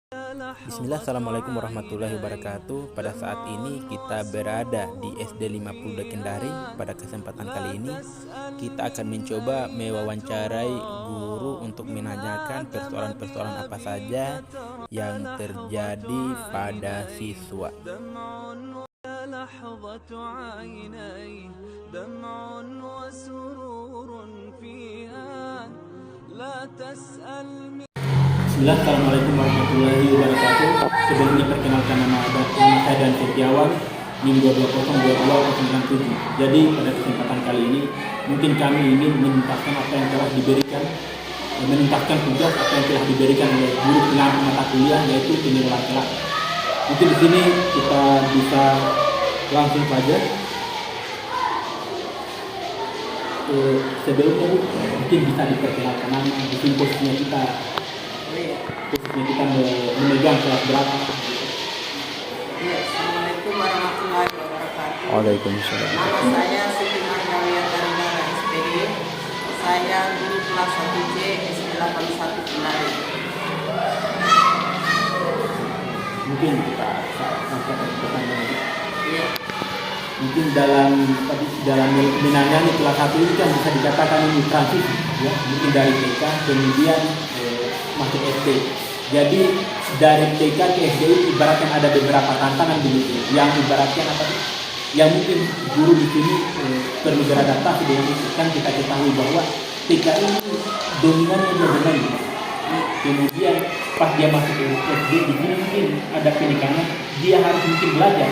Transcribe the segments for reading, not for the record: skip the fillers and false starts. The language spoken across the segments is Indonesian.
Bismillah, Assalamualaikum warahmatullahi wabarakatuh. Pada saat ini kita berada di SD 50 Kendari. Pada kesempatan kali ini kita akan mencoba mewawancarai guru untuk menanyakan persoalan-persoalan apa saja yang terjadi pada siswa. Bismillah, Assalamualaikum warahmatullahi wabarakatuh. Sebelumnya perkenalkan nama saya dan Setiawan, NIM 2202297. Jadi pada kesempatan kali ini mungkin kami ingin menuntaskan apa yang telah diberikan, menuntaskan tugas apa yang telah diberikan oleh guru pengarang mata kuliah, yaitu penilaian kelak. Mungkin di sini kita bisa langsung saja. Sebelumnya mungkin bisa diperkenalkan nama, di sini posisinya kita memegang kelas berapa? Ya, Assalamualaikum warahmatullahi wabarakatuh. Waalaikumsalam. Nama saya Siti Margawiya Tarigara SPD. Saya guru kelas 1C SD 81 Kendari. Mungkin kita sampaikan pertanyaan. Ya. Mungkin dalam menangani kelas 1 ini kan bisa dikatakan ini transisi, ya. Mungkin dari TK kemudian masuk SD. Jadi dari TK ke SD ibaratnya ada beberapa tantangan begitu. Yang ibaratnya apa? Yang mungkin guru di sini perlu beradaptasi dengan itu. Kan kita ketahui bahwa TK ini dominannya dia bermain. Kemudian pas dia masuk ke SD di sini mungkin ada penekanan, dia harus mungkin belajar.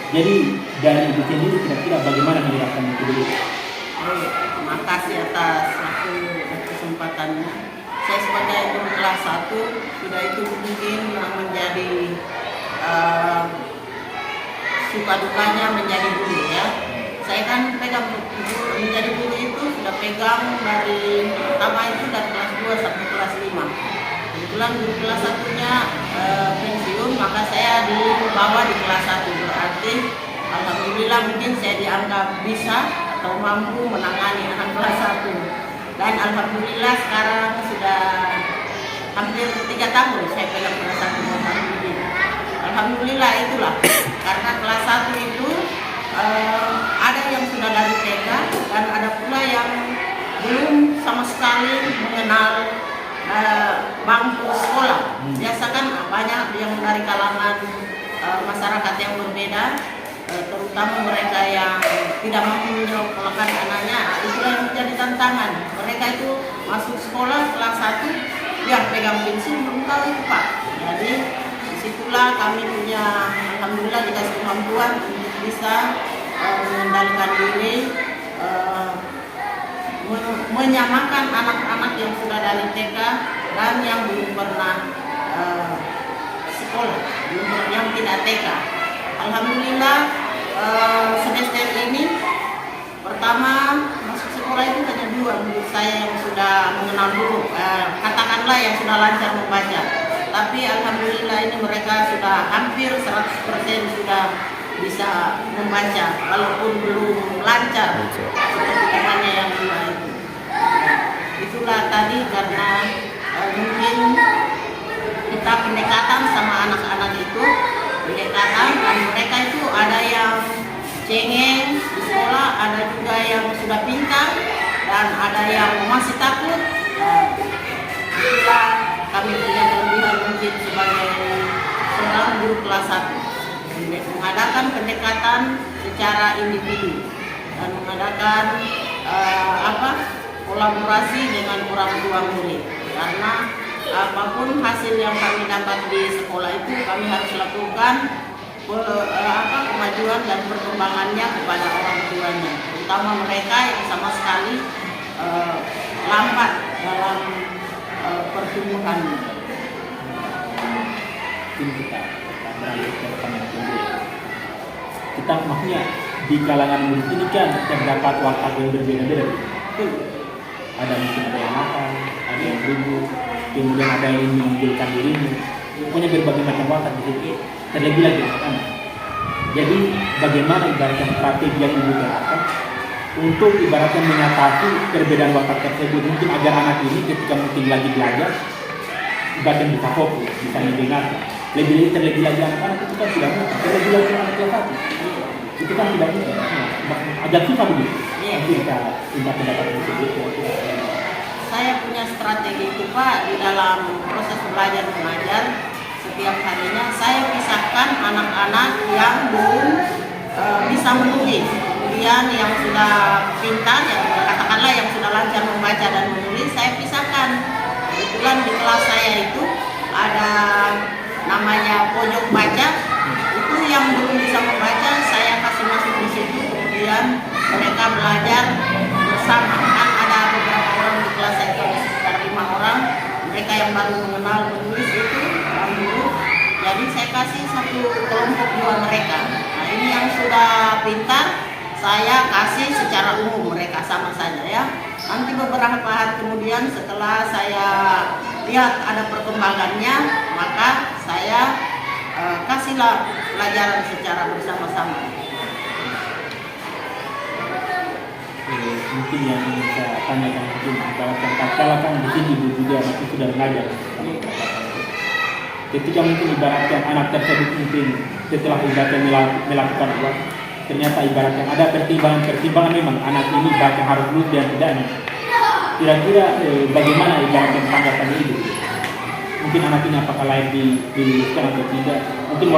Jadi dari ibu sendiri kira-kira bagaimana menjelaskan itu dulu? Terima kasih atas waktu dan kesempatannya. Saya sebagai guru kelas 1 sudah itu mungkin yang menjadi suka dukanya menjadi guru, ya. Saya kan pegang menjadi guru itu sudah pegang dari pertama itu dari kelas 2 sampai kelas 5. Kebetulan guru kelas 1-nya pensiun, maka saya dibawa di kelas 1. Berarti alhamdulillah mungkin saya dianggap bisa atau mampu menangani anak kelas 1. Dan alhamdulillah sekarang sudah hampir 3 tahun saya pegang kelas 1 alhamdulillah. Alhamdulillah itulah karena kelas 1 itu ada yang sudah dari TK dan ada pula yang belum sama sekali mengenal bangku sekolah. Biasa kan banyak yang dari kalangan masyarakat yang berbeda, terutama mereka yang tidak mampu menyekolahkan anaknya. Itulah yang menjadi tantangan. Mereka itu masuk sekolah kelas 1 yang pegang pensil belum tahu itu, Pak. Jadi disitulah kami punya alhamdulillah dikasih kemampuan untuk bisa mengendalikan diri, menyamakan anak-anak yang sudah dari TK dan yang belum pernah sekolah, yang tidak TK. Alhamdulillah semester ini pertama masuk sekolah itu hanya 2 menurut saya yang sudah mengenal huruf, katakanlah yang sudah lancar membaca. Tapi alhamdulillah ini mereka sudah hampir 100% sudah bisa membaca, walaupun belum lancar seperti temannya yang dulu itu. Itulah tadi karena mungkin kita pendekatan sama anak-anak itu, pendekatan dan mereka itu ada yang cengeng di sekolah, ada juga yang sudah pintar dan ada yang masih takut. Itulah kami punya kelebihan mungkin sebagai seorang guru kelas 1, mengadakan pendekatan secara individu dan mengadakan kolaborasi dengan orang tua murid, karena apapun hasil yang kami dapat di sekolah itu kami harus lakukan kemajuan dan perkembangannya kepada orang tuanya, terutama mereka yang sama sekali lambat dalam pertumbuhannya. Kita maksudnya di kalangan murid ini kan terdapat watak yang berbeda-beda. Ada mungkin ada yang nakal, ada yang ribut, kemudian ada yang ingin menunjukkan dirinya. Pokoknya berbagai macam watak di situ. Terlebih lagi anak-anak. Jadi bagaimana ibaratnya strategi yang digunakan untuk ibaratnya mengatasi perbedaan watak tersebut, mungkin agar anak ini ketika mungkin lagi belajar sebagian bisa fokus, bisa mendengar. Terlebih lagi anak-anak itu kan tidak mudah. Terlebih lagi anak kelas 1 itu kan tidak mudah. Agak susah begitu. Nanti kita minta pendapat tersebut. Saya punya strategi itu Pak di dalam proses belajar mengajar. Setiap harinya saya pisahkan anak-anak yang belum bisa menulis, kemudian yang sudah pintar, yang katakanlah yang sudah lancar membaca dan menulis, saya pisahkan. Kebetulan di kelas saya itu ada namanya pojok baca, itu yang belum bisa membaca saya kasih masuk di situ, kemudian mereka belajar bersama. Kan ada beberapa orang di kelas saya itu ada sekitar 5 orang, mereka yang baru mengenal menulis itu orang dulu. Jadi saya kasih satu kelompok dua mereka. Nah ini yang sudah pintar saya kasih secara umum, mereka sama saja ya. Nanti beberapa hari kemudian setelah saya lihat ada perkembangannya, maka saya kasihlah pelajaran secara bersama-sama. Mungkin yang ingin saya tanyakan mungkin kalau kan di sini ibu juga masih sudah mengajar. Ketika mungkin ibaratkan anak tersebut mungkin setelah ibaratkan melakukan uang, ternyata ibaratkan ada pertimbangan memang anak ini ibaratkan harus lulus dan tidaknya. Kira-kira bagaimana ibaratkan tanggapan ibu? Mungkin anak ini apakah layak diluluskan atau tidak? Mungkin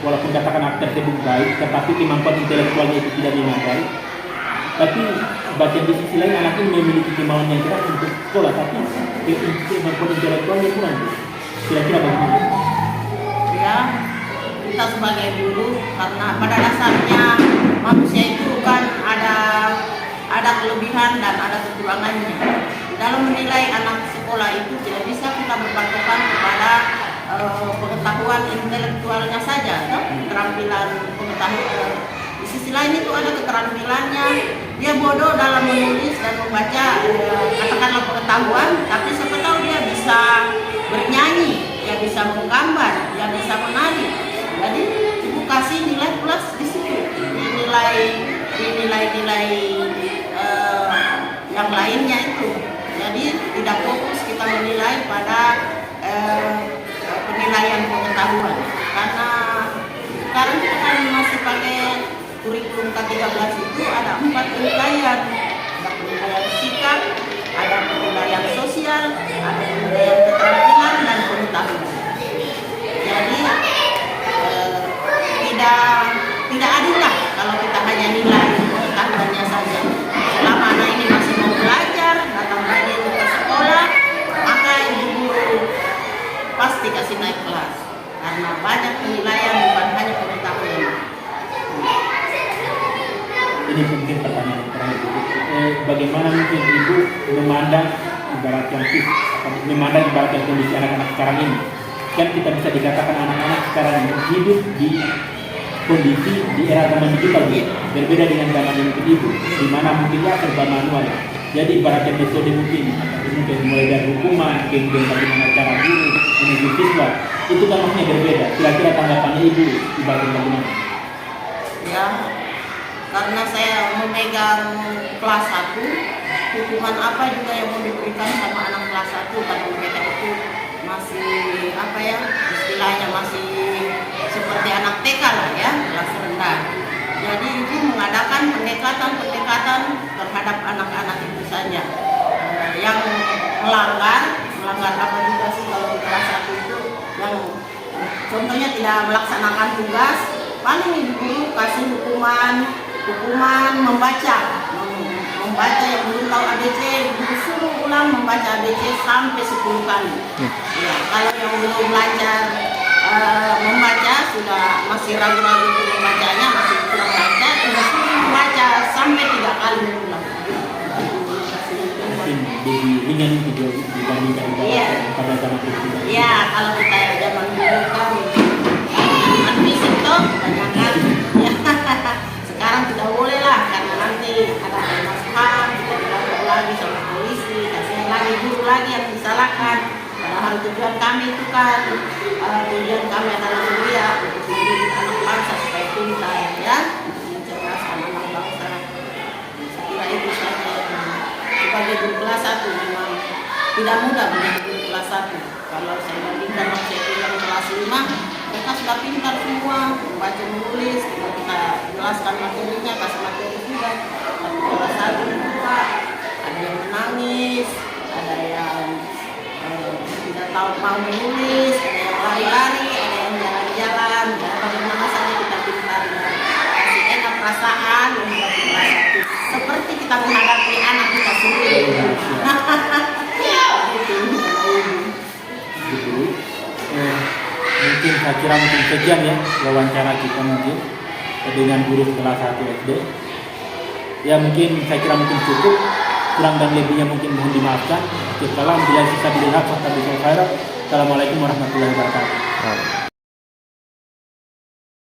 walaupun katakan anak tersebut baik, tetapi kemampuan intelektualnya itu tidak memadai. Tapi bagian di sisi lain anak ini memiliki kemauan yang keras untuk sekolah, tapi kemampuan intelektualnya kurang. Kira-kira bagaimana? Ya, kita sebagai guru, karena pada dasarnya manusia itu kan ada kelebihan dan ada kekurangannya. Dalam menilai anak sekolah itu tidak bisa kita berpatokan kepada pengetahuan intelektualnya saja, keterampilan pengetahuan. Di sisi lain itu ada keterampilannya, dia bodoh dalam menulis dan membaca, katakanlah pengetahuan, tapi siapa tahu dia bisa bernyanyi, dia bisa menggambar, dia bisa menari. Jadi ibu kasih nilai plus di situ, nilai yang lainnya itu. Jadi tidak fokus kita menilai pada penilaian pengetahuan, karena sekarang kita kan masih pakai kurikulum K13 itu ada 4 penilaian. Ada penilaian sikap, ada penilaian sosial, ada penilaian keterampilan dan pengetahuan. Jadi tidak adil lah kalau kita hanya nilai pengetahuannya saja. Selama anak ini masih mau belajar, datang lagi ke sekolah, maka ibu guru pasti kasih naik kelas, karena banyak penilaian bukan hanya pengetahuan. Ini mungkin pertanyaan terakhir. Bagaimana mungkin ibu memandang ibaratkan kondisi anak-anak sekarang ini? Kan kita bisa dikatakan anak-anak sekarang ini hidup di kondisi di era zaman digital, berbeda dengan zaman yang ibu, di mana mungkin ya serba manual. Jadi ibaratkan metode mungkin mulai dari hukuman, kemudian bagaimana cara guru menuju siswa, itu kan maksudnya berbeda. Kira-kira tanggapannya ibu ibaratkan bagaimana? Ya, karena saya memegang kelas 1, hukuman apa juga yang mau diberikan sama anak kelas 1, karena mereka itu masih istilahnya masih seperti anak TK lah ya, kelas rendah. Jadi ibu mengadakan pendekatan terhadap anak-anak itu saja. Yang melanggar apa juga sih kalau di kelas 1 itu, yang contohnya tidak melaksanakan tugas, paling ibu guru kasih hukuman membaca yang belum tahu ABC, disuruh ulang membaca ABC sampai 10 kali. Ya, kalau yang belum belajar membaca, sudah masih ragu-ragu untuk membacanya, masih kurang lancar, disuruh membaca sampai 3 kali ulang. Mungkin lebih ringan itu dibandingkan pada zaman itu. Iya, kalau kita zaman dulu kan fisik toh kebanyakan. Ya, sekarang tidak boleh lah, karena nanti ada Komnas HAM, kita dilapor lagi sama polisi, kasihan lagi guru lagi yang disalahkan. Padahal tujuan kami itu kan tujuan kami adalah mulia untuk mendidik anak bangsa supaya pintar, ya, mencerdaskan anak bangsa. Saya kira itu saja yang sebagai guru kelas 1 memang tidak mudah menjadi guru kelas 1. Kalau saya bandingkan waktu saya pegang kelas 5, mereka sudah pintar semua, membaca menulis, kita jelaskan materinya, kasih materi sudah. Tapi kelas 1 juga ada yang menangis, ada yang tidak tahu mau menulis, ada yang lari-lari, ada yang jalan-jalan. Ya, bagaimana saja kita pintarnya, kasih enak perasaan, membuat merasa seperti kita menghadapi anak kita sendiri. Gitu. Mungkin saya kira mungkin sekian ya wawancara kita mungkin dengan guru kelas 1 SD. Ya mungkin saya kira mungkin cukup, kurang dan lebihnya mungkin mohon dimaafkan. Assalamualaikum warahmatullahi wabarakatuh.